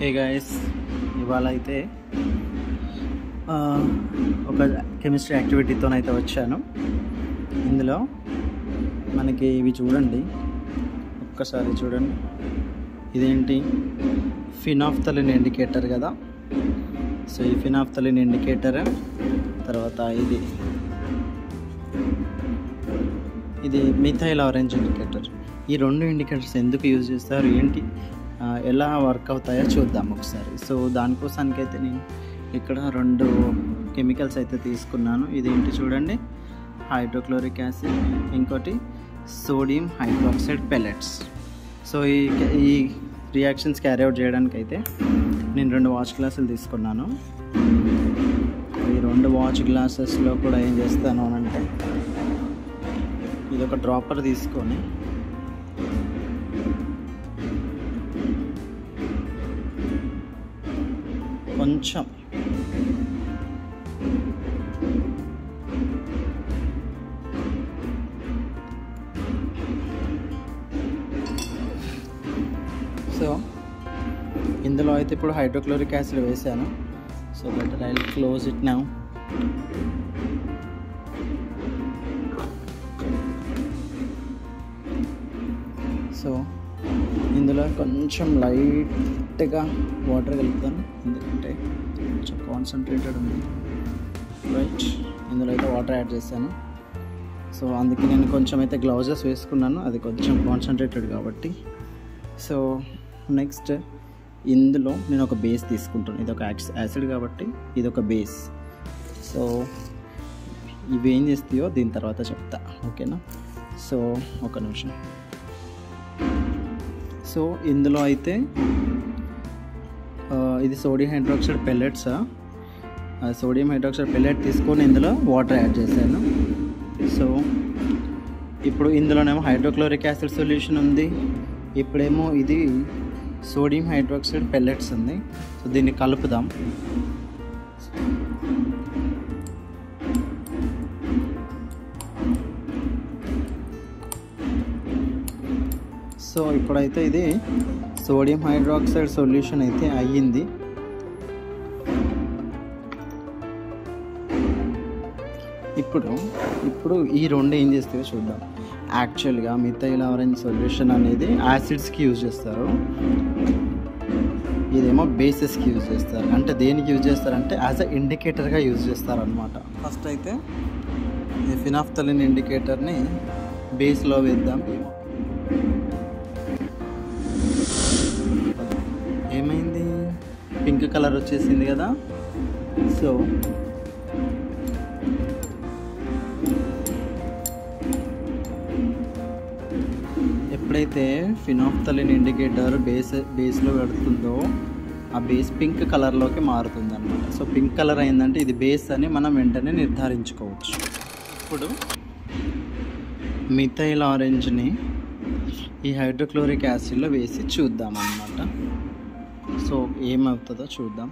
Hey guys, ఇవాళ అయితే ఒక కెమిస్ట్రీ యాక్టివిటీతోనైతే వచ్చాను. ఇందులో మనకి ఇవి చూడండి, ఒక్కసారి చూడండి. ఇదేంటి? ఫినాఫ్థలిన్ ఇండికేటర్ కదా. సో ఈ ఫినాఫ్థలిన్ ఇండికేటర్, తర్వాత ఇది మిథైల్ ఆరెంజ్ ఇండికేటర్. ఈ రెండు ఇండికేటర్స్ ఎందుకు యూజ్ చేస్తారు, ఏంటి, ఎలా వర్క్ అవుతాయో చూద్దాం ఒకసారి. సో దానికోసానికైతే నేను ఇక్కడ రెండు కెమికల్స్ అయితే తీసుకున్నాను. ఇదేంటి చూడండి, హైడ్రోక్లోరిక్ యాసిడ్, ఇంకోటి సోడియం హైడ్రాక్సైడ్ పెల్లెట్స్. సో ఈ రియాక్షన్స్ క్యారీ అవుట్ చేయడానికి అయితే నేను 2 వాచ్ గ్లాసులు తీసుకున్నాను. ఈ 2 వాచ్ గ్లాసెస్లో కూడా ఏం చేస్తాను అంటే, ఇది ఒక డ్రాపర్ తీసుకొని కొంచెం సో ఇందులో అయితే ఇప్పుడు హైడ్రోక్లోరిక్ యాసిడ్ వేసాను. So better I will close it now. So ఇందులో కొంచెం లైట్గా వాటర్ కలుపుతాను, ఎందుకంటే కొంచెం కాన్సన్ట్రేటెడ్ ఉంది. రైట్, ఇందులో అయితే వాటర్ యాడ్ చేశాను. సో అందుకే నేను కొంచెం అయితే గ్లౌజెస్ వేసుకున్నాను, అది కొంచెం కాన్సన్ట్రేటెడ్ కాబట్టి. సో నెక్స్ట్ ఇందులో నేను ఒక బేస్ తీసుకుంటాను. ఇది ఒక యాసిడ్ కాబట్టి ఇది ఒక బేస్. సో ఇవి ఏం చేస్తాయో దీని తర్వాత చెప్తా, ఓకేనా? సో ఒక నిమిషం. సో ఇందులో అయితే ఇది sodium hydroxide pellets. Sodium hydroxide pellet తీసుకొని ఇందులో వాటర్ యాడ్ చేశాను. సో ఇప్పుడు ఇందులోనేమో హైడ్రోక్లోరిక్ యాసిడ్ సొల్యూషన్ ఉంది, ఇప్పుడేమో ఇది సోడియం హైడ్రాక్సైడ్ పెల్లెట్స్ ఉంది. సో దీన్ని కలుపుదాం. సో ఇప్పుడైతే ఇది సోడియం హైడ్రాక్సైడ్ సొల్యూషన్ అయితే అయ్యింది. ఇప్పుడు ఈ రెండు ఏం చేస్తాయో చూద్దాం. యాక్చువల్గా మిథైల్ ఆరెంజ్ సొల్యూషన్ అనేది యాసిడ్స్కి యూజ్ చేస్తారు, ఇదేమో బేసెస్కి యూజ్ చేస్తారు. అంటే దేనికి యూజ్ చేస్తారంటే యాజ్ అ ఇండికేటర్గా యూజ్ చేస్తారు అనమాట. ఫస్ట్ అయితే ఈ ఫినాఫ్థలిన్ ఇండికేటర్ని బేస్లో వేద్దాం. ఏమైంది, పింక్ కలర్ వచ్చేసింది కదా. సో ఎప్పుడైతే ఫినాఫ్థలిన్ ఇండికేటర్ బేస్లో పెడుతుందో ఆ బేస్ పింక్ కలర్లోకి మారుతుంది అనమాట. సో పింక్ కలర్ అయిందంటే ఇది బేస్ అని మనం వెంటనే నిర్ధారించుకోవచ్చు. ఇప్పుడు మిథైల్ ఆరెంజ్ని ఈ హైడ్రోక్లోరిక్ యాసిడ్లో వేసి చూద్దాం అన్నమాట. సో ఏమవుతుందో చూద్దాం.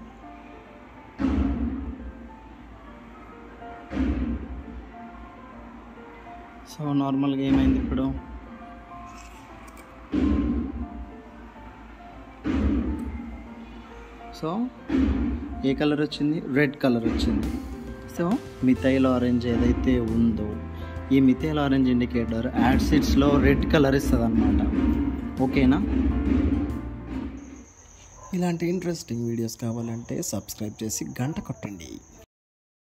సో నార్మల్గా ఏమైంది, ఇప్పుడు సో ఏ కలర్ వచ్చింది, రెడ్ కలర్ వచ్చింది. సో మిథైల్ ఆరెంజ్ ఏదైతే ఉందో ఈ మిథైల్ ఆరెంజ్ ఇండికేటర్ యాసిడ్స్లో రెడ్ కలర్ ఇస్తుంది అన్నమాట, ఓకేనా? ఇలాంటి ఇంట్రెస్టింగ్ వీడియోస్ కావాలంటే సబ్స్క్రైబ్ చేసి గంట కొట్టండి.